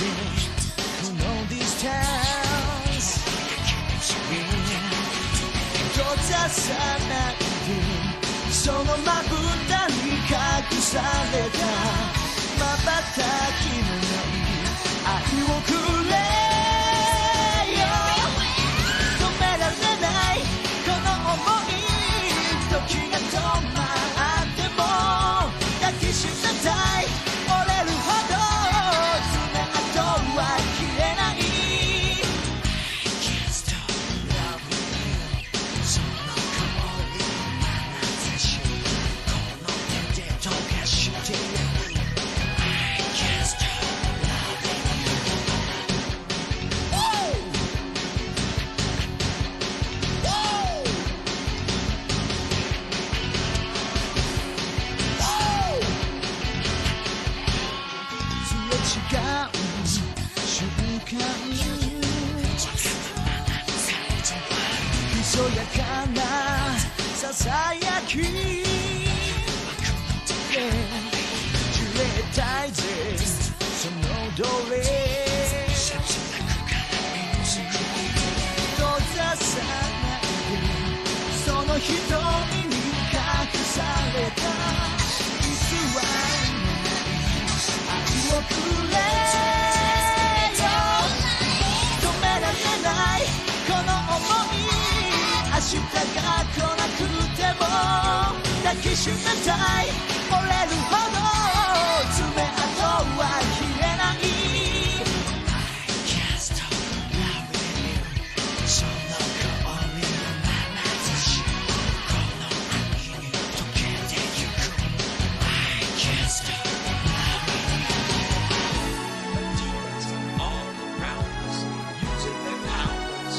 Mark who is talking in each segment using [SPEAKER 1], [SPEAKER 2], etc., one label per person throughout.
[SPEAKER 1] このディスタンス閉ざさないでそのまぶたに隠された瞬きのない愛をくれよ止められないこの想い時が止まっても抱きしめたい折れるほど爪痕は消えないその香り眼差しこの手で溶かしてやるひそやかなささやき揺れたいぜそのどれ閉ざさないでその瞳に隠された偽りのない愛をくれ明日が来なくても抱きしめたい折れるほど爪痕は消えない I can't stop loving you その香りの眼差しこの秋に溶けてゆく I can't stop loving you Demons all around us using their powers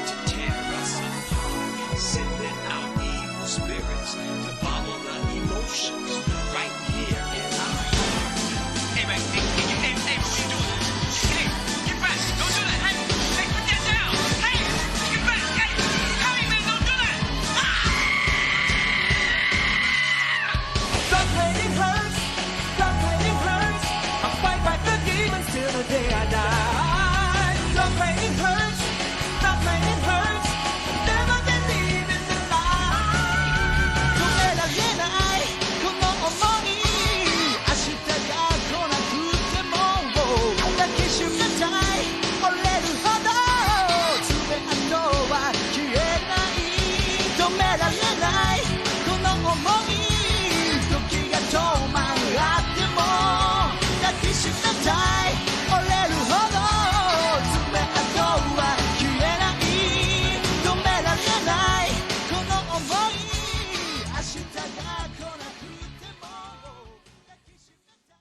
[SPEAKER 1] to tear us apart sending out evil spirits to follow the emotions right here in our heart. Hey man, hey, what you doing? Hey, get back! Don't do that! Hey, put that down! Hey, get back! Hey, man, don't do that!
[SPEAKER 2] Stop playing hurts, stop playing hurts. I'll fight back the demons till the day I die. Stop playing hurts, stop playing hurts. Never believe in the lie.
[SPEAKER 1] 止められないこの想い明日が来なくても抱きしめたい折れるほど爪痕は消えない止められないこの想い時が止まっても抱きしめたい折れるほど爪痕は消えない止められないこの想い明日が来なくても抱きしめたい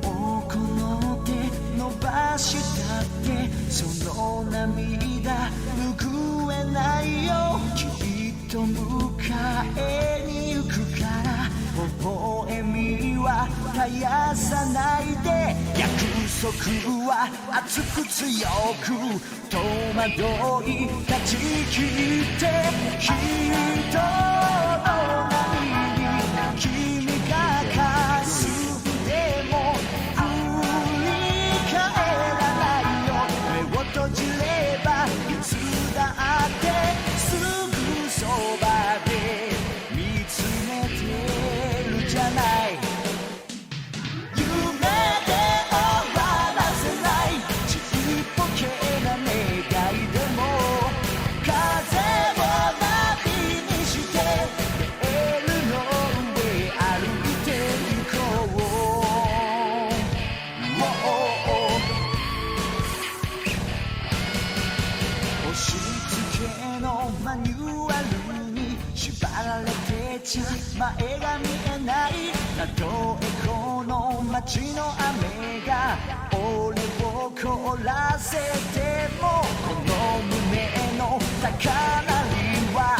[SPEAKER 1] もうこの手伸ばしたってその涙拭えないよきっと迎えに行くから微笑みは絶やさないで約束は熱く強く戸惑い断ち切って人の波に君が返すでも振り返らないよ目を閉じればいつだってすぐそばで見つめてるじゃない夢で終わらせないちっぽけな願いでも風をナビにしてレールの上歩いて行こう押し付けのマニュアルに縛られてちゃ前が見えないたとえこの街の雨が俺を凍らせてもこの胸の高鳴りは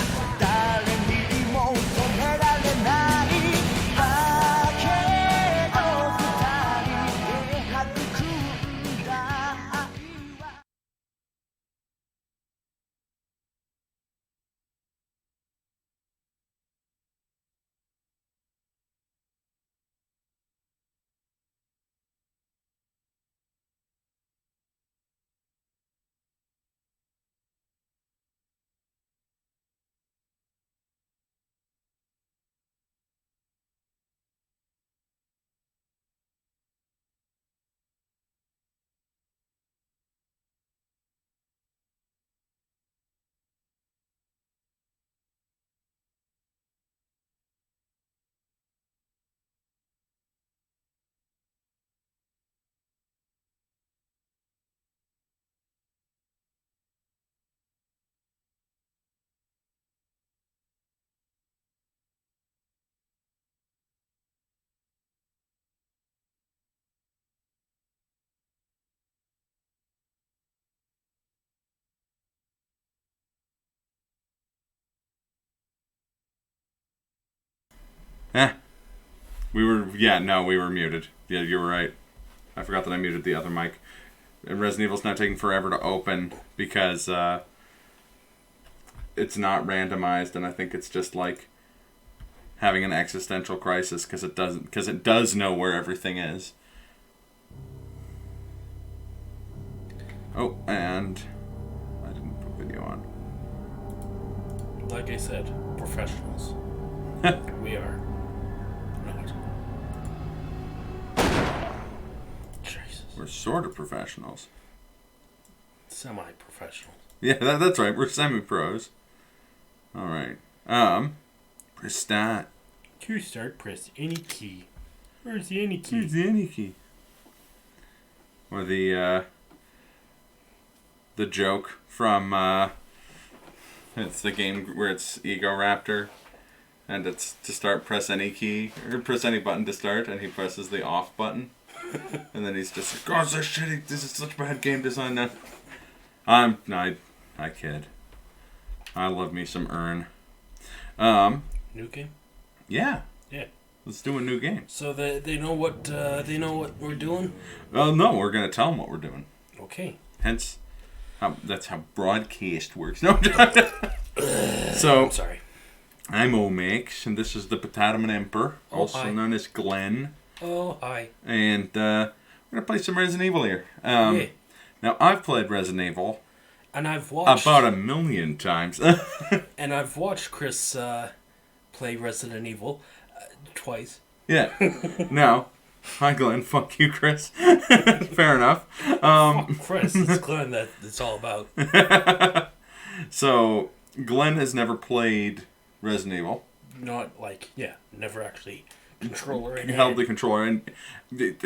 [SPEAKER 3] Eh. We were muted. Yeah, you were right. I forgot that I muted the other mic. Resident Evil's now taking forever to open because it's not randomized, and I think it's just like having an existential crisis because it does know where everything is. Oh, and I didn't put video on.
[SPEAKER 4] Like I said, professionals. We are not. Jesus.
[SPEAKER 3] We're sort of professionals.
[SPEAKER 4] Semi-professionals.
[SPEAKER 3] Yeah, that's right. We're semi-pros. All right. Press start.
[SPEAKER 4] To start, press any key. Where's the any key?
[SPEAKER 3] Here's the any key. Or the joke from it's the game where it's Ego Raptor, and it's to start press any key or press any button to start, and he presses the off button, and then he's just like, "God, this is shitty. This is such bad game design." Now, I kid. I love me some Earn.
[SPEAKER 4] New game?
[SPEAKER 3] Yeah.
[SPEAKER 4] Yeah.
[SPEAKER 3] Let's do a new game.
[SPEAKER 4] So they know what we're doing?
[SPEAKER 3] No, we're gonna tell them what we're doing.
[SPEAKER 4] Okay.
[SPEAKER 3] Hence, that's how broadcast works. No. So
[SPEAKER 4] I'm sorry.
[SPEAKER 3] I'm Omex, and this is the Potato Emperor,
[SPEAKER 4] Oh,
[SPEAKER 3] also
[SPEAKER 4] hi.
[SPEAKER 3] known as Glenn.
[SPEAKER 4] Oh, hi.
[SPEAKER 3] And we're gonna play some Resident Evil here.
[SPEAKER 4] Yeah.
[SPEAKER 3] Now I've played Resident Evil
[SPEAKER 4] And I've watched
[SPEAKER 3] about 1,000,000 times.
[SPEAKER 4] and I've watched Chris play Resident Evil twice.
[SPEAKER 3] Yeah. Now, hi Glenn. Fuck you, Chris. Fair enough.
[SPEAKER 4] Fuck Chris, it's Glenn that it's all about.
[SPEAKER 3] So Glenn has never played Resident Evil.
[SPEAKER 4] Not like never actually controller in
[SPEAKER 3] Held
[SPEAKER 4] hand.
[SPEAKER 3] the controller, and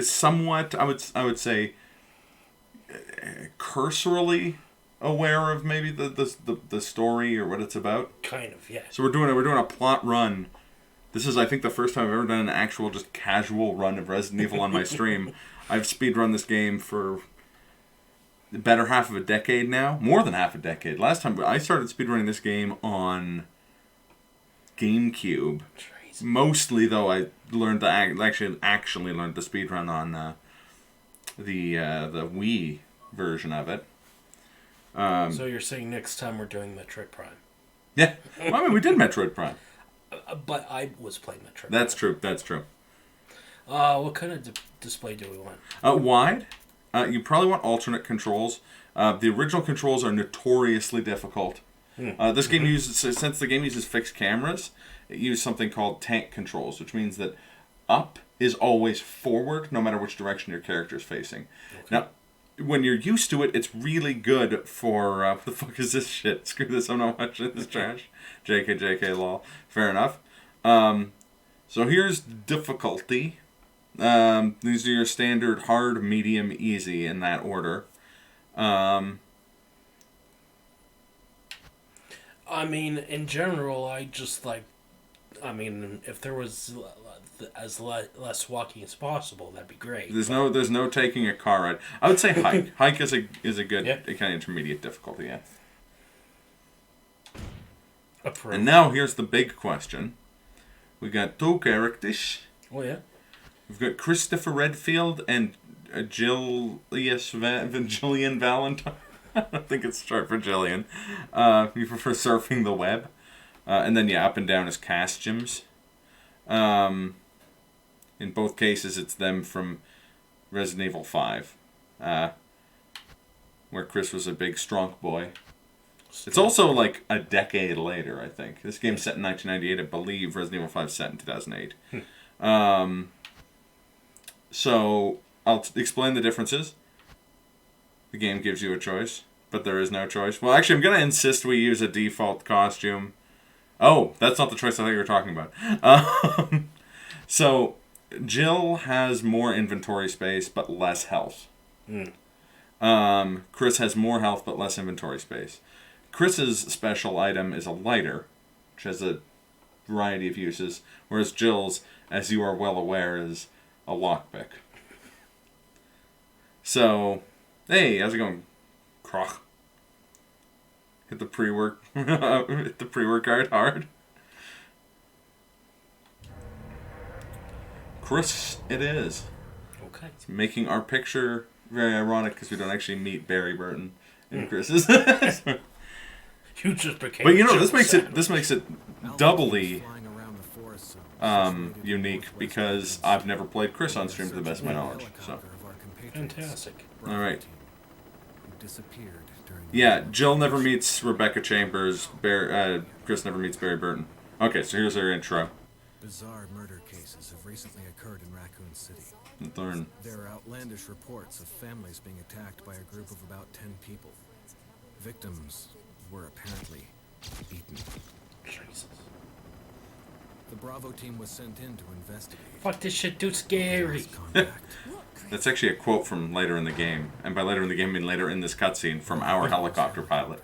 [SPEAKER 3] somewhat, I would say, cursorily aware of maybe the story or what it's about.
[SPEAKER 4] Kind of, yeah.
[SPEAKER 3] So we're doing a plot run. This is, I think, the first time I've ever done an actual just casual run of Resident Evil on my stream. I've speedrun this game for the better half of a decade now, more than half a decade. Last time I started speedrunning this game on GameCube.
[SPEAKER 4] Crazy.
[SPEAKER 3] Mostly, though, I learned to actually learned the speedrun on the Wii version of it.
[SPEAKER 4] So you're saying next time we're doing Metroid Prime?
[SPEAKER 3] Yeah, well, I mean, we did Metroid Prime.
[SPEAKER 4] But I was playing Metroid.
[SPEAKER 3] That's true. That's true.
[SPEAKER 4] What kind of display do we want?
[SPEAKER 3] Wide. You probably want alternate controls. The original controls are notoriously difficult. This game uses, since the game uses fixed cameras, it uses something called tank controls, which means that up is always forward, no matter which direction your character is facing. Okay. Now, when you're used to it, it's really good for what the fuck is this shit? Screw this! I'm not watching this trash. JK, lol. Fair enough. So here's difficulty. These are your standard hard, medium, easy in that order.
[SPEAKER 4] I mean, in general, if there was less walking as possible, that'd be great.
[SPEAKER 3] There's no taking a car ride. I would say hike. Hike is a good
[SPEAKER 4] Yeah.
[SPEAKER 3] kind of intermediate difficulty. Yeah.
[SPEAKER 4] Approved.
[SPEAKER 3] And now here's the big question. We got two characters.
[SPEAKER 4] Oh yeah.
[SPEAKER 3] We've got Christopher Redfield and Gillian Valentine. I don't think it's short for Jillian. You prefer surfing the web. And then, up and down is costumes. In both cases, it's them from Resident Evil 5. Where Chris was a big, strong boy. It's also like a decade later, I think. This game's set in 1998. I believe Resident Evil 5 is set in 2008. So, I'll explain the differences. The game gives you a choice, but there is no choice. Well, actually, I'm going to insist we use a default costume. Oh, that's not the choice I thought you were talking about. So, Jill has more inventory space, but less health. Chris has more health, but less inventory space. Chris's special item is a lighter, which has a variety of uses, whereas Jill's, as you are well aware, is a lockpick. So, hey, how's it going, Croc? Hit the pre-work card hard. Chris it is.
[SPEAKER 4] Okay.
[SPEAKER 3] It's making our picture very ironic because we don't actually meet Barry Burton in Chris's.
[SPEAKER 4] You just became.
[SPEAKER 3] But you know,
[SPEAKER 4] Joe
[SPEAKER 3] this makes it doubly unique because I've never played Chris on stream to the best of my knowledge. So
[SPEAKER 4] Fantastic.
[SPEAKER 3] all right. Yeah, Jill never meets Rebecca Chambers. Chris never meets Barry Burton. Okay, so here's our intro.
[SPEAKER 5] Bizarre murder cases have recently occurred in Raccoon City.
[SPEAKER 3] Learn.
[SPEAKER 5] There are outlandish reports of families being attacked by a group of about 10 people. Victims were apparently eaten.
[SPEAKER 4] Jesus.
[SPEAKER 5] The Bravo team was sent in to investigate.
[SPEAKER 4] Fuck this shit, too scary.
[SPEAKER 5] Contact.
[SPEAKER 3] That's actually a quote from later in the game, and by later in the game, I mean later in this cutscene from our helicopter pilot.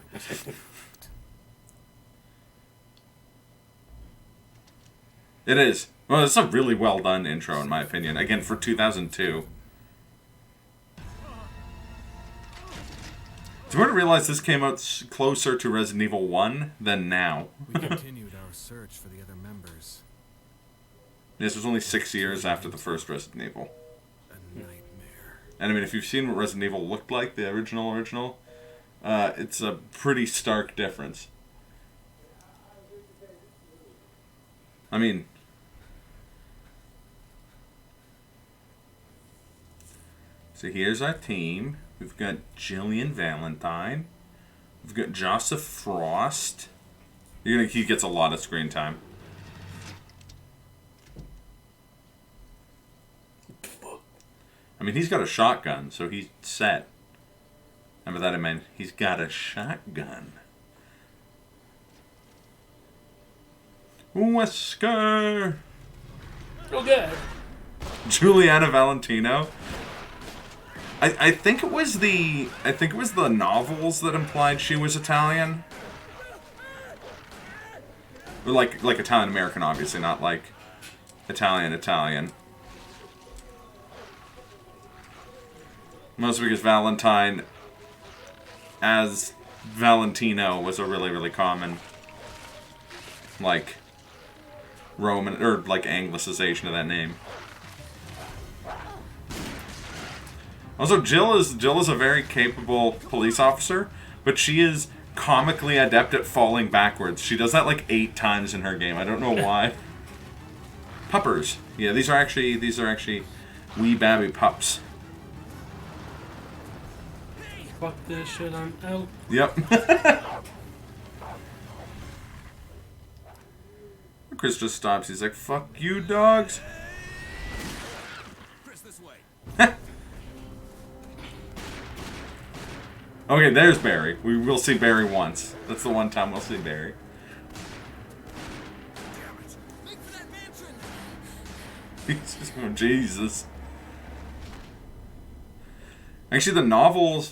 [SPEAKER 3] It is. Well, it's a really well done intro, in my opinion. Again, for 2002. Do you want to realize this came out closer to Resident Evil 1 than now?
[SPEAKER 5] We continued our search for the other members.
[SPEAKER 3] This was only 6 years after the first Resident Evil.
[SPEAKER 5] A nightmare.
[SPEAKER 3] And I mean, if you've seen what Resident Evil looked like, the original, it's a pretty stark difference. I mean... So here's our team. We've got Jillian Valentine. We've got Joseph Frost. He gets a lot of screen time. I mean, he's got a shotgun, so he's set. And by that I mean, he's got a shotgun. Wesker!
[SPEAKER 4] Okay.
[SPEAKER 3] Juliana Valentino. I think it was the novels that implied she was Italian. Or like Italian American, obviously, not like Italian. Mostly because Valentine as Valentino was a really, really common like Roman or like Anglicization of that name. Also, Jill is a very capable police officer, but she is comically adept at falling backwards. She does that like 8 times in her game. I don't know why. Puppers. Yeah, these are actually wee babby pups.
[SPEAKER 4] Fuck this shit, I'm out.
[SPEAKER 3] Yep. Chris just stops. He's like, "Fuck you, dogs."
[SPEAKER 5] Chris, this way.
[SPEAKER 3] Okay, there's Barry. We will see Barry once. That's the one time we'll see Barry.
[SPEAKER 5] Make for that mansion.
[SPEAKER 3] Oh, Jesus. Actually, the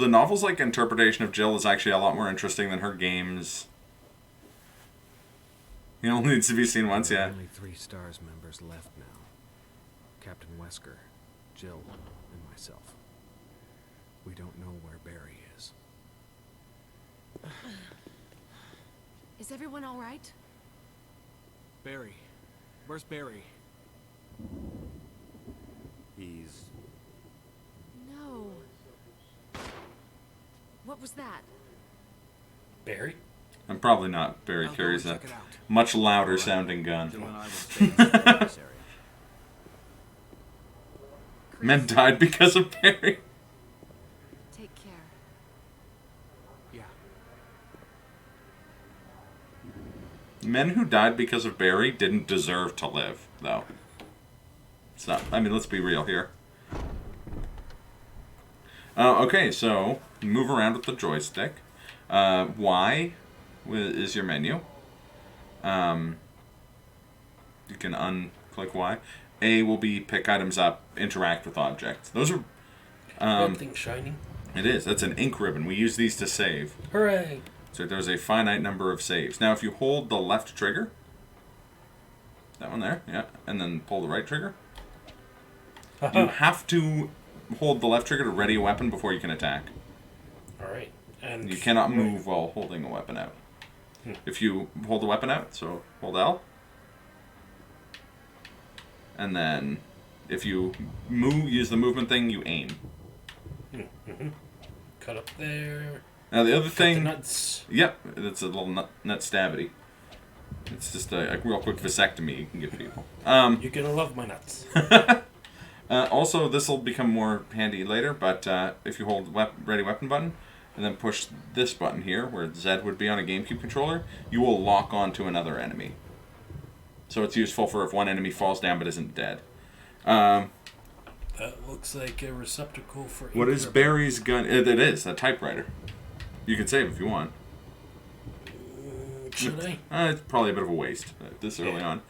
[SPEAKER 3] novels like interpretation of Jill is actually a lot more interesting than her games. He only needs to be seen once, yeah.
[SPEAKER 5] Only 3 STARS members left now. Captain Wesker, Jill, and myself. We don't know where Barry is.
[SPEAKER 6] Is everyone all right?
[SPEAKER 5] Barry. Where's Barry? He's...
[SPEAKER 6] No. What was that?
[SPEAKER 4] Barry?
[SPEAKER 3] I'm probably not. Barry
[SPEAKER 5] I'll go
[SPEAKER 3] carries
[SPEAKER 5] and
[SPEAKER 3] a
[SPEAKER 5] check it out.
[SPEAKER 3] much louder sounding gun.
[SPEAKER 5] Jill and I will stay in this area.
[SPEAKER 3] Men died because of Barry.
[SPEAKER 6] Take care.
[SPEAKER 5] Yeah.
[SPEAKER 3] Men who died because of Barry didn't deserve to live, though. It's not. I mean, let's be real here. Okay, so you move around with the joystick. Y is your menu. You can unclick Y. A will be pick items up, interact with objects. Those are.
[SPEAKER 4] That thing shining.
[SPEAKER 3] It is. That's an ink ribbon. We use these to save.
[SPEAKER 4] Hooray!
[SPEAKER 3] So there's a finite number of saves. Now, if you hold the left trigger, that one there, yeah, and then pull the right trigger, you have to hold the left trigger to ready a weapon before you can attack.
[SPEAKER 4] Alright. And
[SPEAKER 3] You cannot move while holding a weapon out. If you hold the weapon out, so hold L, and then if you use the movement thing, you aim.
[SPEAKER 4] Cut up there.
[SPEAKER 3] Now the other
[SPEAKER 4] The
[SPEAKER 3] thing,
[SPEAKER 4] nuts.
[SPEAKER 3] yep, it's a little nut stabity. It's just a real quick vasectomy you can give people.
[SPEAKER 4] You're gonna love my nuts.
[SPEAKER 3] Also, this will become more handy later, but if you hold ready weapon button and then push this button here, where Z would be on a GameCube controller, you will lock onto another enemy. So it's useful for if one enemy falls down but isn't dead.
[SPEAKER 4] That looks like a receptacle for.
[SPEAKER 3] What is Barry's gun? It is a typewriter. You can save if you want.
[SPEAKER 4] Should I?
[SPEAKER 3] It's probably a bit of a waste this early on.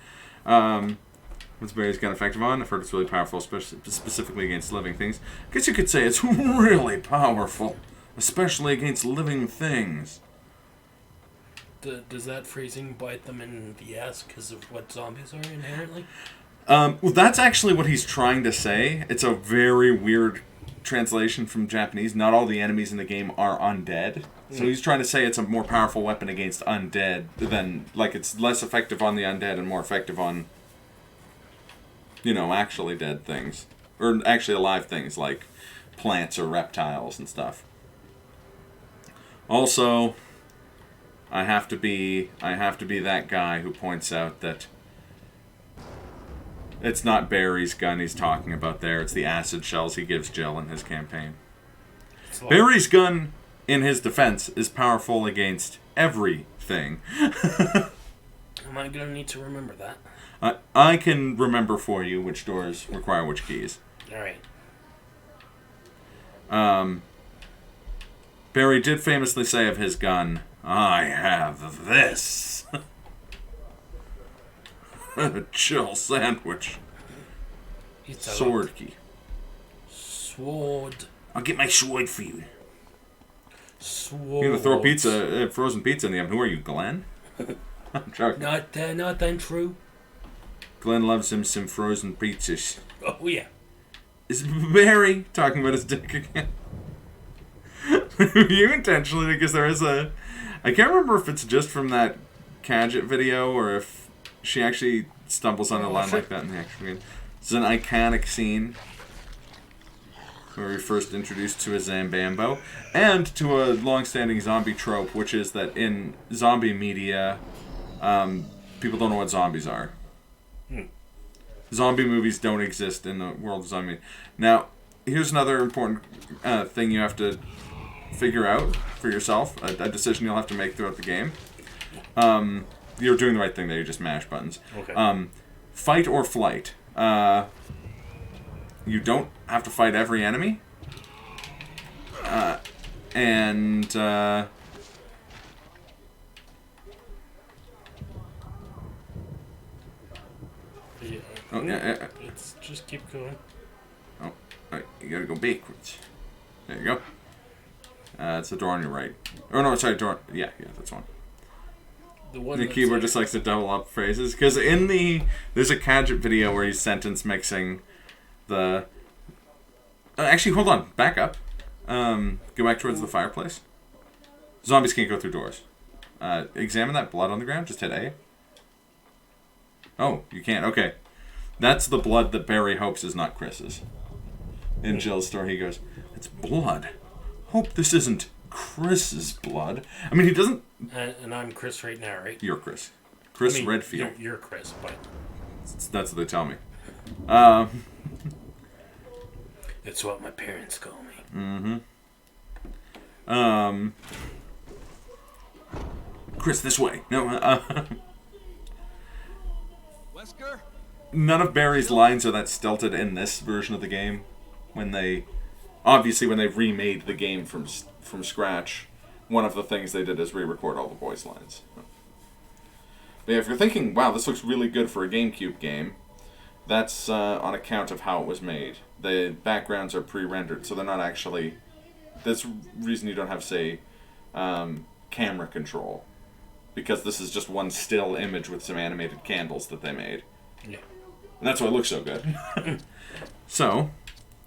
[SPEAKER 3] What's Barry's gun effective on? I've heard it's really powerful, specifically against living things. I guess you could say it's really powerful, especially against living things.
[SPEAKER 4] Does that phrasing bite them in the ass because of what zombies are inherently?
[SPEAKER 3] Well, that's actually what he's trying to say. It's a very weird translation from Japanese. Not all the enemies in the game are undead. So he's trying to say it's a more powerful weapon against undead than, like, it's less effective on the undead and more effective on, you know, actually dead things. Or actually alive things like plants or reptiles and stuff. Also, I have to be that guy who points out that it's not Barry's gun he's talking about there. It's the acid shells he gives Jill in his campaign. Barry's gun, in his defense, is powerful against everything.
[SPEAKER 4] Am I gonna need to remember that?
[SPEAKER 3] I can remember for you which doors require which keys.
[SPEAKER 4] Alright.
[SPEAKER 3] Barry did famously say of his gun, "I have this." A chill sandwich.
[SPEAKER 4] It's a
[SPEAKER 3] Sword key.
[SPEAKER 4] sword.
[SPEAKER 3] I'll get my sword for you.
[SPEAKER 4] Sword.
[SPEAKER 3] You're gonna throw frozen pizza in the oven. Who are you, Glenn? I'm joking.
[SPEAKER 4] Not untrue. Glenn
[SPEAKER 3] loves him some frozen pizzas.
[SPEAKER 4] Oh yeah.
[SPEAKER 3] Is Barry talking about his dick again? You intentionally, because there is a... I can't remember if it's just from that Cadget video or if she actually stumbles on a line like that in the actual game. It's an iconic scene where we're first introduced to a Zambambo and to a long-standing zombie trope, which is that in zombie media, people don't know what zombies are. Zombie movies don't exist in the world of zombie. Now, here's another important thing you have to figure out for yourself, a decision you'll have to make throughout the game. You're doing the right thing there, you just mash buttons.
[SPEAKER 4] Okay.
[SPEAKER 3] Fight or flight. You don't have to fight every enemy.
[SPEAKER 4] Yeah. It's just keep going.
[SPEAKER 3] Oh, right, you gotta go backwards. There you go. It's the door on your right. Oh no, sorry, door. Yeah, that's one. The keyboard just likes to double up phrases because there's a Cadget video where he's sentence mixing the. Actually, hold on, back up. Go back towards the fireplace. Zombies can't go through doors. Examine that blood on the ground. Just hit A. Oh, you can't. Okay, that's the blood that Barry hopes is not Chris's. In Jill's story, he goes, "It's blood. Hope this isn't Chris's blood." I mean, he doesn't.
[SPEAKER 4] And I'm Chris right now, right?
[SPEAKER 3] You're Chris. Chris Redfield.
[SPEAKER 4] You're Chris, but
[SPEAKER 3] that's what they tell me.
[SPEAKER 4] It's what my parents call me.
[SPEAKER 3] Chris, this way. No.
[SPEAKER 2] Wesker?
[SPEAKER 3] None of Barry's lines are that stilted in this version of the game. When they remade the game from scratch, one of the things they did is re-record all the boys' lines. But yeah, if you're thinking, wow, this looks really good for a GameCube game, that's on account of how it was made. The backgrounds are pre-rendered, so they're not actually... That's the reason you don't have, say, camera control. Because this is just one still image with some animated candles that they made.
[SPEAKER 4] Yeah.
[SPEAKER 3] And that's why it looks so good. So,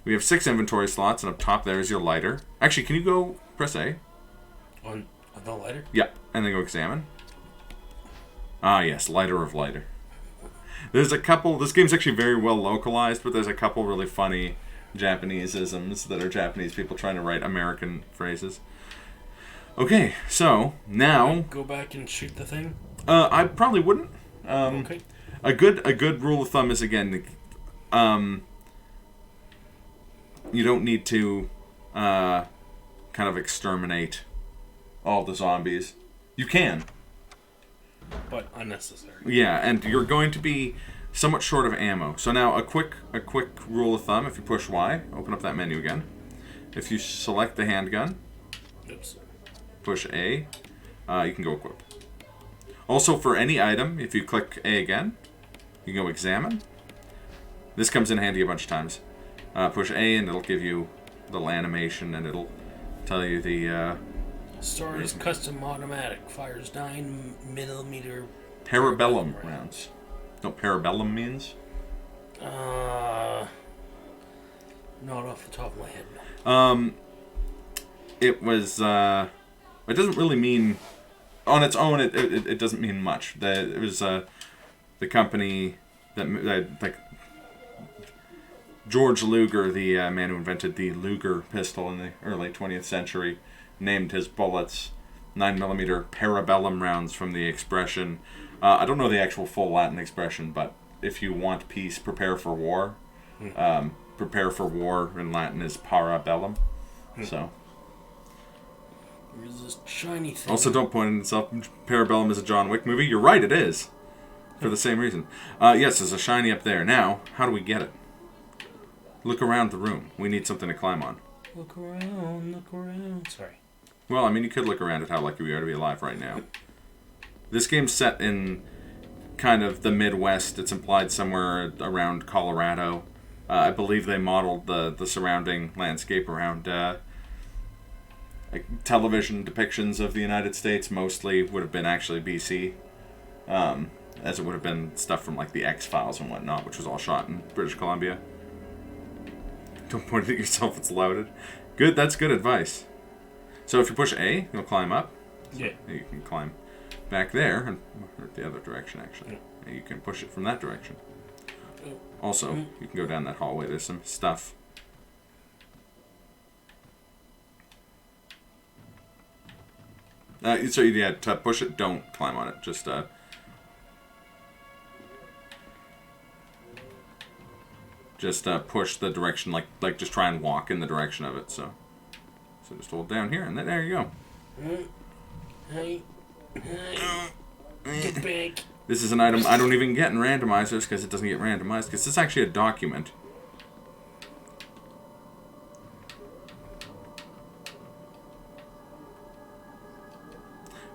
[SPEAKER 3] we have 6 inventory slots, and up top there is your lighter. Actually, can you go press A?
[SPEAKER 4] On the lighter?
[SPEAKER 3] Yeah, and then go examine. Ah, yes, lighter of lighter. There's a couple. This game's actually very well localized, but there's a couple really funny Japanese-isms that are Japanese people trying to write American phrases. Okay, so now
[SPEAKER 4] Go back and shoot the thing.
[SPEAKER 3] I probably wouldn't.
[SPEAKER 4] Okay.
[SPEAKER 3] A good rule of thumb is, again, you don't need to kind of exterminate all the zombies. You can.
[SPEAKER 4] But unnecessary.
[SPEAKER 3] Yeah, and you're going to be somewhat short of ammo. So now a quick rule of thumb: if you push Y, open up that menu again. If you select the handgun,
[SPEAKER 4] Oops.
[SPEAKER 3] push A, you can go equip. Also, for any item, if you click A again, you can go examine. This comes in handy a bunch of times. Push A and it'll give you the little animation, and it'll tell you the
[SPEAKER 4] Stars custom automatic fires 9mm.
[SPEAKER 3] parabellum rounds. No, parabellum means?
[SPEAKER 4] Not off the top of my head.
[SPEAKER 3] It was, it doesn't really mean, on its own, it doesn't mean much. It was the company that like, George Luger, the man who invented the Luger pistol in the early 20th century, named his bullets 9mm parabellum rounds from the expression. I don't know the actual full Latin expression, but if you want peace, prepare for war. Prepare for war in Latin is parabellum. So.
[SPEAKER 4] There's this shiny thing.
[SPEAKER 3] Also, don't point at itself. Parabellum is a John Wick movie. You're right, it is. For the same reason. Yes, there's a shiny up there. Now, how do we get it? Look around the room. We need something to climb on.
[SPEAKER 4] Look around, look around. Sorry.
[SPEAKER 3] Well, I mean, you could look around at how lucky we are to be alive right now. This game's set in kind of the Midwest. It's implied somewhere around Colorado. I believe they modeled the surrounding landscape around like television depictions of the United States. Mostly would have been actually BC, as it would have been stuff from like the X-Files and whatnot, which was all shot in British Columbia. Don't point at yourself, it's loaded. Good, that's good advice. So if you push A, you'll climb up.
[SPEAKER 4] Yeah.
[SPEAKER 3] You can climb back there, and or the other direction actually. And you can push it from that direction. Also, you can go down that hallway. There's some stuff. So yeah, to push it, don't climb on it. Just push the direction, like just try and walk in the direction of it. So just hold down here, and then there you go.
[SPEAKER 4] Hey. Get back.
[SPEAKER 3] This is an item I don't even get in randomizers because it doesn't get randomized, because it's actually a document.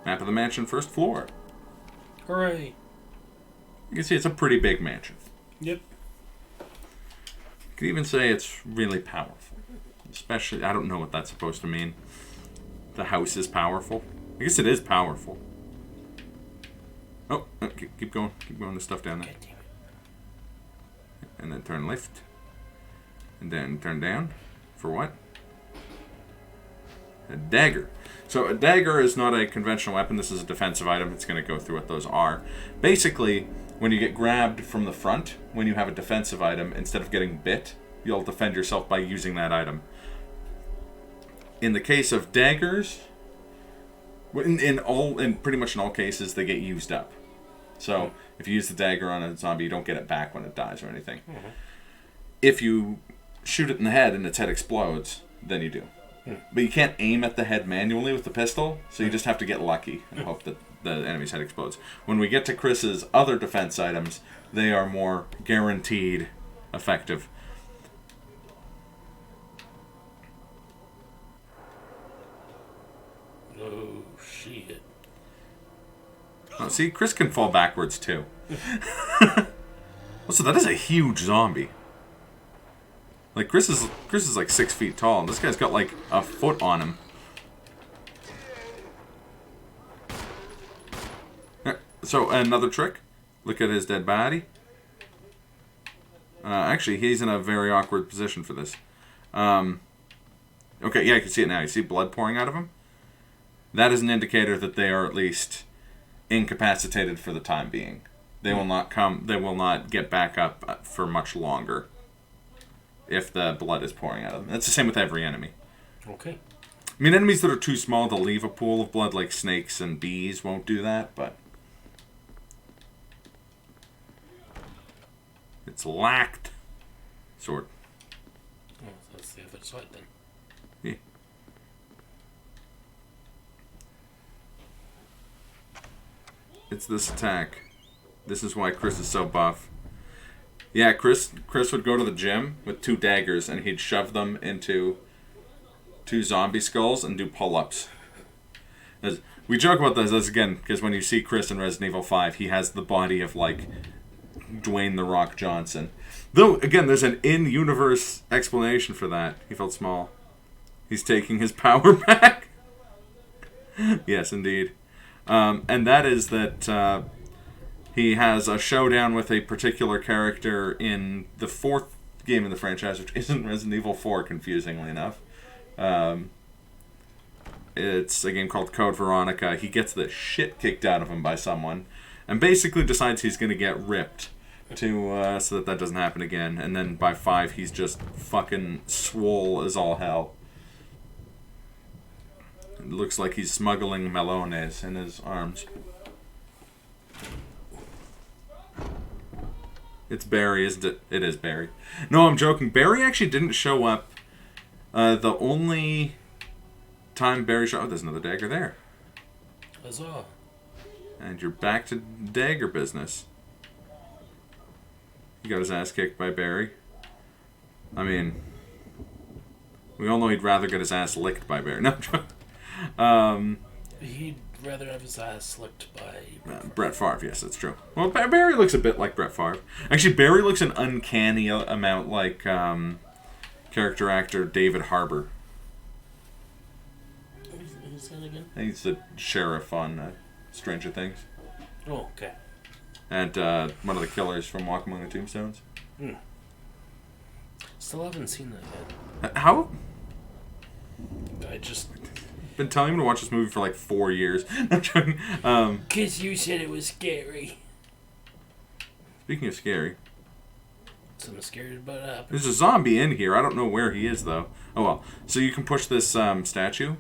[SPEAKER 3] Map of the mansion, first floor.
[SPEAKER 4] Hooray.
[SPEAKER 3] You can see it's a pretty big mansion.
[SPEAKER 4] Yep.
[SPEAKER 3] You could even say it's really powerful. Especially, I don't know what that's supposed to mean. The house is powerful. I guess it is powerful. Oh, keep going. Keep going. There's stuff down there.
[SPEAKER 4] God damn it.
[SPEAKER 3] And then turn left. And then turn down. For what? A dagger. So a dagger is not a conventional weapon. This is a defensive item. It's going to go through what those are. Basically, when you get grabbed from the front, when you have a defensive item, instead of getting bit, you'll defend yourself by using that item. In the case of daggers, in pretty much in all cases, they get used up. So if you use the dagger on a zombie, you don't get it back when it dies or anything. Mm-hmm. If you shoot it in the head and its head explodes, then you do. But you can't aim at the head manually with the pistol, so you just have to get lucky and hope that the enemy's head explodes. When we get to Chris's other defense items, they are more guaranteed effective.
[SPEAKER 4] Oh, shit.
[SPEAKER 3] Oh, see, Chris can fall backwards too. Also, that is a huge zombie. Like, Chris is like 6 feet tall, and this guy's got like a foot on him. So, another trick. Look at his dead body. Actually, he's in a very awkward position for this. Okay, yeah, you can see it now. You see blood pouring out of him? That is an indicator that they are at least incapacitated for the time being. They will not come. They will not get back up for much longer. If the blood is pouring out of them. That's the same with every enemy.
[SPEAKER 4] Okay.
[SPEAKER 3] I mean, enemies that are too small to leave a pool of blood, like snakes and bees, won't do that, but... It's lacked. Sword.
[SPEAKER 4] Oh, that's the other side then.
[SPEAKER 3] Yeah. It's this attack. This is why Chris is so buff. Yeah, Chris would go to the gym with 2 daggers and he'd shove them into 2 zombie skulls and do pull-ups. We joke about this again because when you see Chris in Resident Evil 5, he has the body of like Dwayne "The Rock" Johnson. Though again, there's an in-universe explanation for that. He felt small. He's taking his power back. Yes, indeed. And that is that he has a showdown with a particular character in the 4th game in the franchise, which isn't Resident Evil 4, confusingly enough. It's a game called Code Veronica. He gets the shit kicked out of him by someone, and basically decides he's going to get ripped to so that doesn't happen again. And then by 5, he's just fucking swole as all hell. It looks like he's smuggling melones in his arms. It's Barry, isn't it? It is Barry. No, I'm joking. Barry actually didn't show up. The only time Barry showed up... Oh, there's another dagger there.
[SPEAKER 4] Huzzah.
[SPEAKER 3] And you're back to dagger business. He got his ass kicked by Barry. I mean... We all know he'd rather get his ass licked by Barry. No, I'm joking.
[SPEAKER 4] He'd rather have his ass licked by...
[SPEAKER 3] Brett Favre, yes, that's true. Well, Barry looks a bit like Brett Favre. Actually, Barry looks an uncanny amount like character actor David Harbour.
[SPEAKER 4] Who's that again?
[SPEAKER 3] He's the sheriff on Stranger Things.
[SPEAKER 4] Oh, okay.
[SPEAKER 3] And one of the killers from Walk Among the Tombstones.
[SPEAKER 4] Still haven't seen that yet.
[SPEAKER 3] How?
[SPEAKER 4] I just...
[SPEAKER 3] Been telling him to watch this movie for like 4 years. I'm joking.
[SPEAKER 4] Because you said it was scary.
[SPEAKER 3] Speaking of scary,
[SPEAKER 4] Something scary about it happened.
[SPEAKER 3] there's a zombie in here. I don't know where he is though. Oh well. So you can push this statue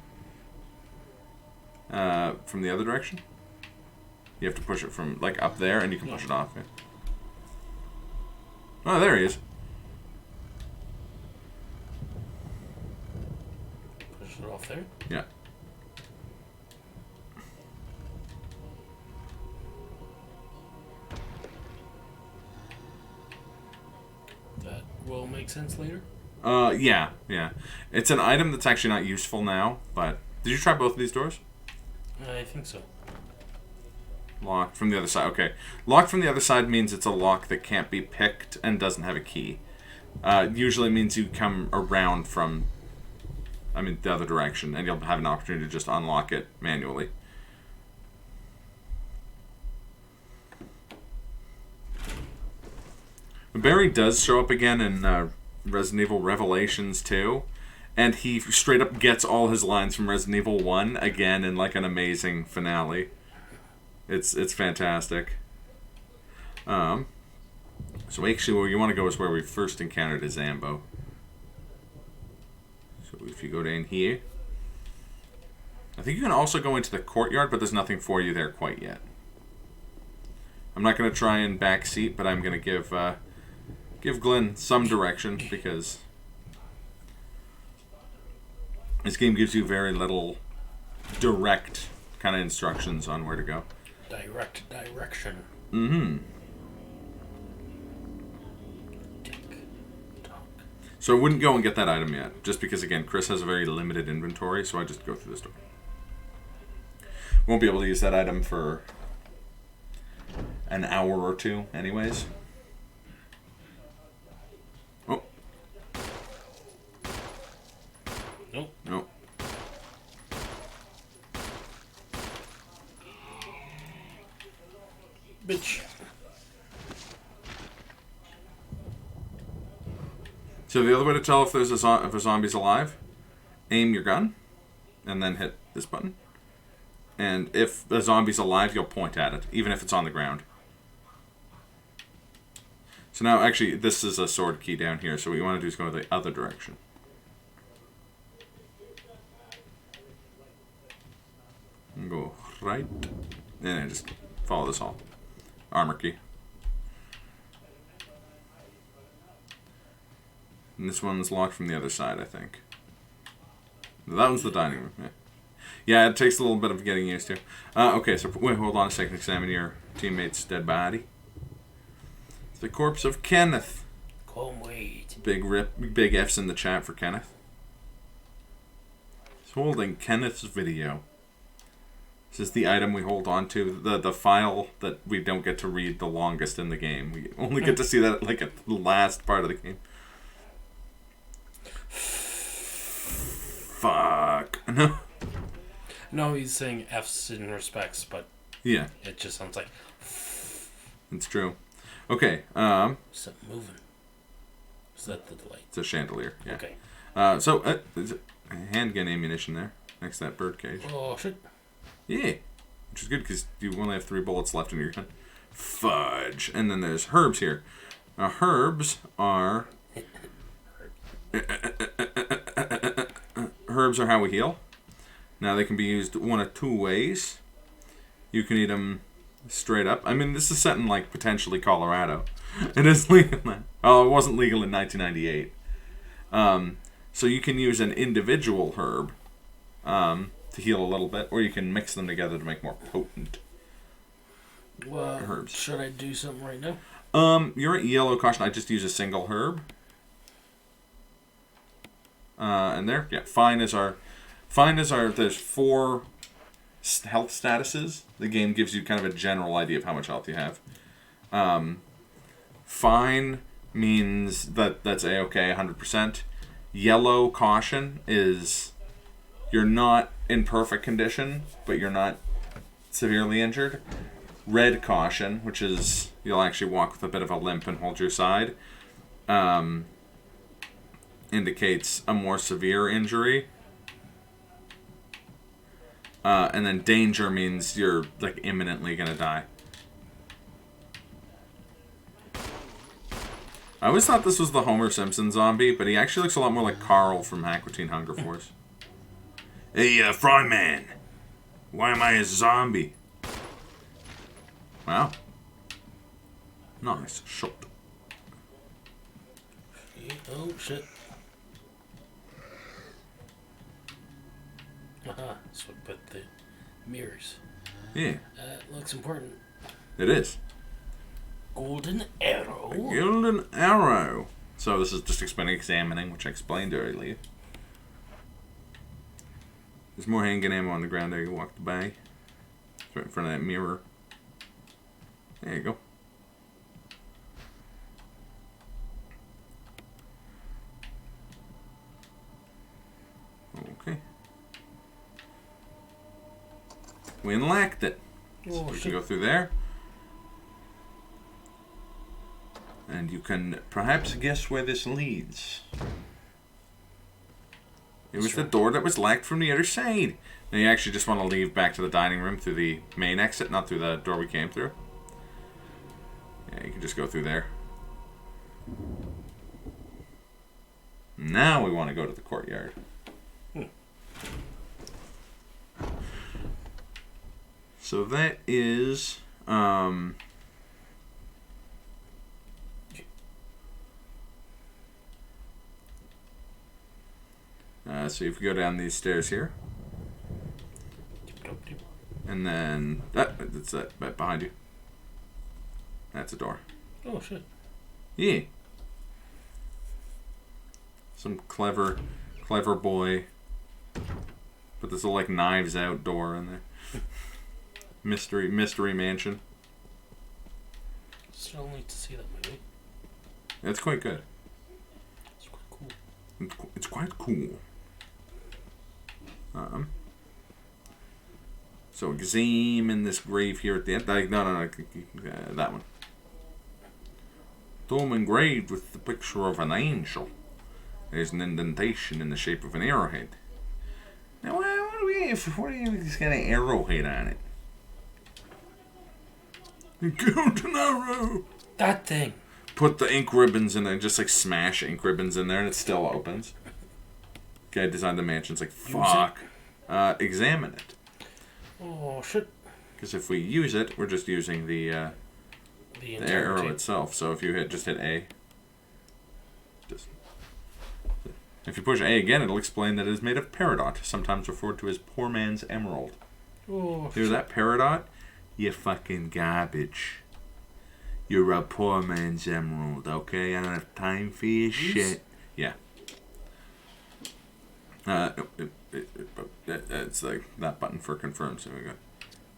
[SPEAKER 3] from the other direction. You have to push it from like up there, and you can push it off. Yeah. Oh, there he is.
[SPEAKER 4] Push it off there.
[SPEAKER 3] Yeah.
[SPEAKER 4] That will make sense later.
[SPEAKER 3] Yeah. It's an item that's actually not useful now, but... Did you try both of these doors?
[SPEAKER 4] I think so.
[SPEAKER 3] Locked from the other side. Okay. Locked from the other side means it's a lock that can't be picked and doesn't have a key. Usually means you come around from... the other direction, and you'll have an opportunity to just unlock it manually. Barry does show up again in Resident Evil Revelations 2, and he straight up gets all his lines from Resident Evil 1 again in like an amazing finale. It's fantastic. So actually where you want to go is where we first encountered a Zambo. So if you go down here, I think you can also go into the courtyard, but there's nothing for you there quite yet. I'm not going to try and backseat, but I'm going to give Glenn some direction, because this game gives you very little direct kind of instructions on where to go.
[SPEAKER 4] Direct direction.
[SPEAKER 3] Mm-hmm.
[SPEAKER 4] Tick tock.
[SPEAKER 3] So I wouldn't go and get that item yet, just because, again, Chris has a very limited inventory, so I just go through this door. Won't be able to use that item for an hour or two, anyways. Oh.
[SPEAKER 4] Nope.
[SPEAKER 3] No.
[SPEAKER 4] Bitch.
[SPEAKER 3] So the other way to tell if there's if a zombie's alive, aim your gun, and then hit this button. And if a zombie's alive, you'll point at it, even if it's on the ground. So now, actually, this is a sword key down here. So what you want to do is go the other direction. And go right. And then just follow this all. Armor key. And this one's locked from the other side, I think. That one's the dining room. Yeah. Yeah, it takes a little bit of getting used to. Okay, so wait, hold on a second. Examine your teammate's dead body. It's the corpse of Kenneth.
[SPEAKER 4] Come wait.
[SPEAKER 3] Big F's in the chat for Kenneth. He's holding Kenneth's video. This is the item we hold on to. The file that we don't get to read the longest in the game. We only get to see that like at the last part of the game. Fuck. No.
[SPEAKER 4] No, he's saying F's in respects, but
[SPEAKER 3] Yeah,
[SPEAKER 4] it just sounds like
[SPEAKER 3] it's true. Okay.
[SPEAKER 4] something moving. Is that the light?
[SPEAKER 3] It's a chandelier. Yeah.
[SPEAKER 4] Okay.
[SPEAKER 3] There's a handgun ammunition there next to that bird cage.
[SPEAKER 4] Oh shit.
[SPEAKER 3] Yeah, which is good because you only have 3 bullets left in your gun. Fudge. And then there's herbs here. Herbs are herbs are how we heal. Now they can be used one of 2 ways. You can eat them straight up. I mean, this is set in like potentially Colorado. It is legal now. Oh, it wasn't legal in 1998. So you can use an individual herb to heal a little bit, or you can mix them together to make more potent herbs.
[SPEAKER 4] Should I do something right now?
[SPEAKER 3] You're at yellow caution. I just use a single herb. And there, yeah, fine as our. There's 4 health statuses. The game gives you kind of a general idea of how much health you have. Fine means that's A-okay, 100%. Yellow caution is you're not in perfect condition, but you're not severely injured. Red caution, which is you'll actually walk with a bit of a limp and hold your side, indicates a more severe injury. And then danger means you're like imminently gonna die. I always thought this was the Homer Simpson zombie, but he actually looks a lot more like Carl from Aqua Teen Hunger Force. Hey, Fry Man, why am I a zombie? Wow. Nice shot.
[SPEAKER 4] Oh shit. So put the mirrors.
[SPEAKER 3] Yeah.
[SPEAKER 4] That looks important.
[SPEAKER 3] It is.
[SPEAKER 4] Golden arrow.
[SPEAKER 3] Golden arrow. So this is just examining, which I explained earlier. There's more handgun ammo on the ground there. You walked by. It's right in front of that mirror. There you go. Okay. We unlocked it. So we can go through there. And you can perhaps guess where this leads. It was the door that was locked from the other side. Now you actually just want to leave back to the dining room through the main exit, not through the door we came through. Yeah, you can just go through there. Now we want to go to the courtyard. So that is so if you go down these stairs here, and then that's that behind you. That's a door.
[SPEAKER 4] Oh shit.
[SPEAKER 3] Yeah. Some clever boy. Put this little like Knives Out door in there. Mystery mansion.
[SPEAKER 4] Still need to see that movie.
[SPEAKER 3] That's quite good.
[SPEAKER 4] It's quite cool.
[SPEAKER 3] It's quite cool. So examine this grave here at the end. No, that one. Tomb engraved with the picture of an angel. There's an indentation in the shape of an arrowhead. Now, what do you just got an arrowhead on it? A golden arrow.
[SPEAKER 4] That thing.
[SPEAKER 3] put the ink ribbons in there, just like smash ink ribbons in there, and it still opens. Guy designed the mansion. It's like, fuck. Examine it.
[SPEAKER 4] Oh, shit.
[SPEAKER 3] Because if we use it, we're just using the arrow itself. So if you just hit A. If you push A again, it'll explain that it is made of peridot, sometimes referred to as poor man's emerald.
[SPEAKER 4] Oh,
[SPEAKER 3] Hear that, peridot? You fucking garbage. You're a poor man's emerald, okay? I don't have time for your shit. Yeah. It's like that button for confirm, so we go.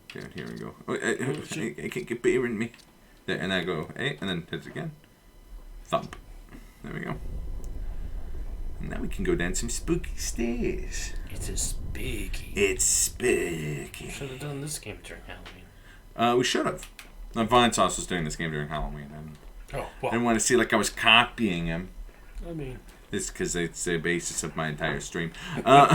[SPEAKER 3] Okay, here we go. Oh, I can't get beer in me. There, and I go A, and then hit it again. Thump. There we go. And now we can go down some spooky stairs.
[SPEAKER 4] It's a spooky.
[SPEAKER 3] It's spooky.
[SPEAKER 4] Should have done this game during Halloween.
[SPEAKER 3] We should have. Vine Sauce was doing this game during Halloween, and
[SPEAKER 4] Oh,
[SPEAKER 3] I
[SPEAKER 4] well.
[SPEAKER 3] didn't want to see like I was copying him.
[SPEAKER 4] I mean,
[SPEAKER 3] It's because it's the basis of my entire stream. Oh,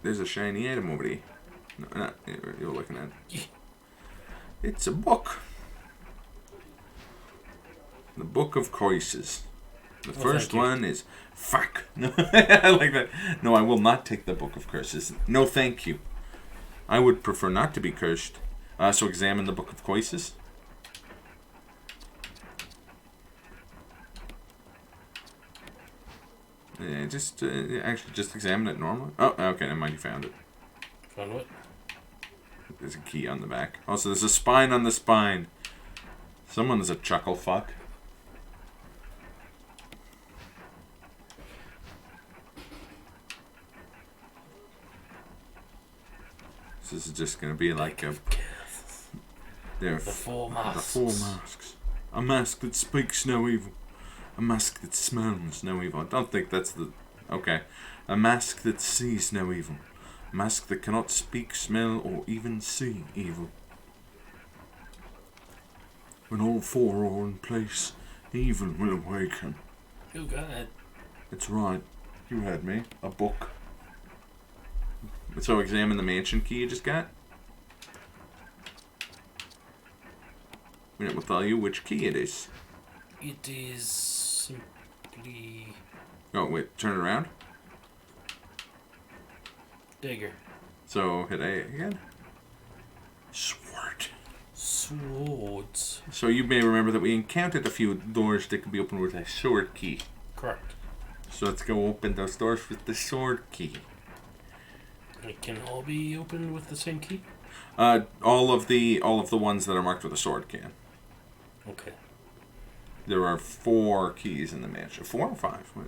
[SPEAKER 3] there's a shiny item over there. No, not you're looking at. It's a book. The Book of Curses. The first
[SPEAKER 4] thank you.
[SPEAKER 3] one is fuck. No, I like that. No, I will not take the Book of Curses. No, thank you. I would prefer not to be cursed. So examine the Book of Curses. Yeah, actually just examine it normally. Oh, okay, never mind, you found it.
[SPEAKER 4] found what?
[SPEAKER 3] There's a key on the back. Also, there's a spine on the spine. Someone is a chuckle fuck. This is just gonna be like a.
[SPEAKER 4] The four masks.
[SPEAKER 3] The four masks. A mask that speaks no evil. A mask that smells no evil. I don't think that's the. Okay. A mask that sees no evil. A mask that cannot speak, smell, or even see evil. When all four are in place, evil will awaken.
[SPEAKER 4] Who got it?
[SPEAKER 3] It's right. You heard me. A book. So examine the mansion key you just got. And it will tell you which key it is.
[SPEAKER 4] It is simply
[SPEAKER 3] Oh, wait. Turn it around.
[SPEAKER 4] dagger.
[SPEAKER 3] So hit A again. Sword.
[SPEAKER 4] Swords.
[SPEAKER 3] So you may remember that we encountered a few doors that could be opened with a sword key.
[SPEAKER 4] Correct.
[SPEAKER 3] So let's go open those doors with the sword key.
[SPEAKER 4] It can all be opened with the same key?
[SPEAKER 3] All of the ones that are marked with a sword can.
[SPEAKER 4] Okay.
[SPEAKER 3] There are 4 keys in the mansion. 4 or 5? Wait.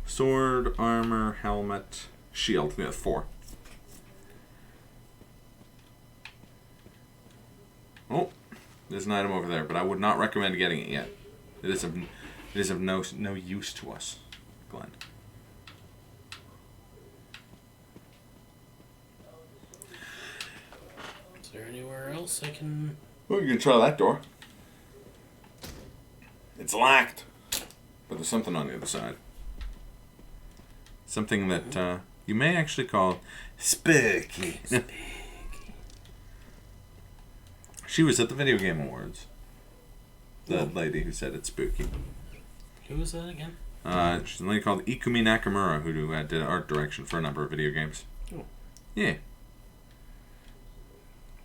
[SPEAKER 3] Sword, armor, helmet, shield. Yeah, 4. Oh, there's an item over there, but I would not recommend getting it yet. It is of no use to us, Glenn.
[SPEAKER 4] Is there anywhere else I can...
[SPEAKER 3] Well, you can try that door. It's locked. But there's something on the other side. Something that you may actually call spooky. She was at the Video Game Awards. The lady who said it's spooky.
[SPEAKER 4] Who was that again?
[SPEAKER 3] She's a lady called Ikumi Nakamura who did art direction for a number of video games.
[SPEAKER 4] Oh.
[SPEAKER 3] Yeah.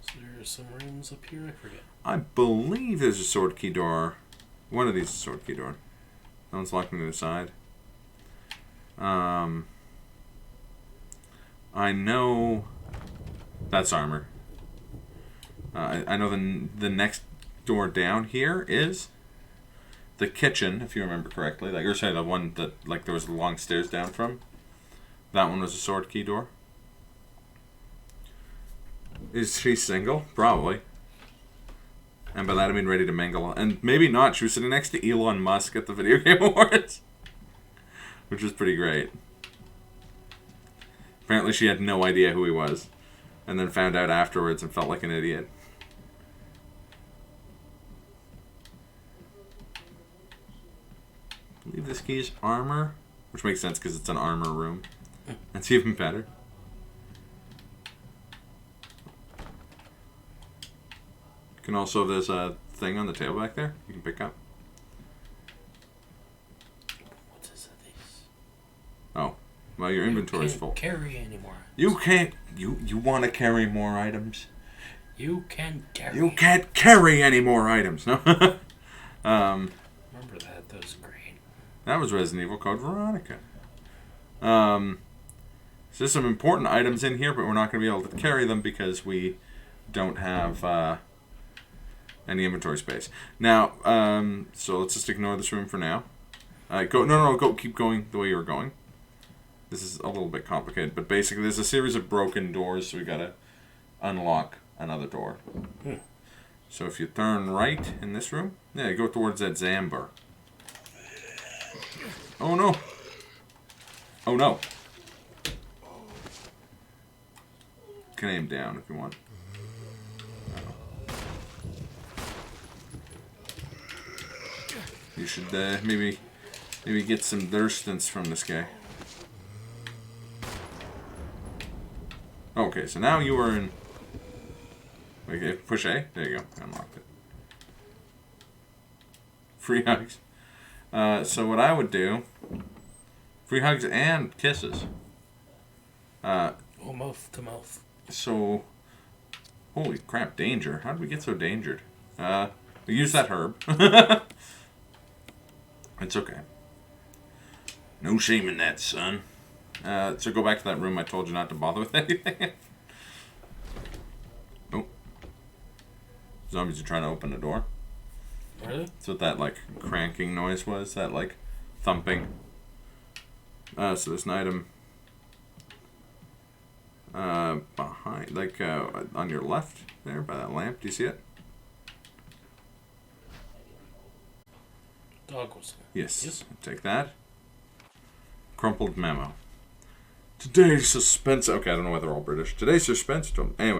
[SPEAKER 4] Is there some rooms up here? I forget.
[SPEAKER 3] I believe there's a sword key door. One of these is a sword key door. That one's locked on the other side. I know that's armor. I know the next door down here is the kitchen, if you remember correctly. Like, or sorry, the one that like there was long stairs down from. That one was a sword key door. Is she single? Probably. And by that I mean ready to mingle. And maybe not. She was sitting next to Elon Musk at the Video Game Awards. Which was pretty great. Apparently she had no idea who he was. And then found out afterwards and felt like an idiot. I believe this key is armor. Which makes sense because it's an armor room. That's even better. can also, there's a thing on the table back there you can pick up.
[SPEAKER 4] What is this?
[SPEAKER 3] Oh, well, your inventory is full.
[SPEAKER 4] Carry anymore.
[SPEAKER 3] You can't. You want to carry more items?
[SPEAKER 4] You can carry.
[SPEAKER 3] You can't carry any more items. No.
[SPEAKER 4] Remember that? That was great.
[SPEAKER 3] That was Resident Evil Code Veronica. So there's some important items in here, but we're not going to be able to carry them because we don't have any inventory space. Now, so let's just ignore this room for now. Go. Keep going the way you were going. This is a little bit complicated, but basically there's a series of broken doors, so we got to unlock another door. So if you turn right in this room, yeah, you go towards that Zamber. Oh no! Oh no! You can aim down if you want. You should maybe get some distance from this guy. Okay, so now you are in. Okay, push A. There you go. Unlocked it. Free hugs. So what I would do. Free hugs and kisses.
[SPEAKER 4] Mouth to mouth.
[SPEAKER 3] So. Holy crap, danger. How did we get so dangered? We use that herb. It's okay. No shame in that, son. So go back to that room I told you not to bother with anything. Oh. Zombies are trying to open the door.
[SPEAKER 4] Really?
[SPEAKER 3] That's what that, like, cranking noise was. That, like, thumping. So there's an item behind, like, on your left there by that lamp. Do you see it?
[SPEAKER 4] Dog whistle.
[SPEAKER 3] Yes. Take that. Crumpled memo. Today's suspense. Okay, I don't know why they're all British. Today's suspense. Anyway.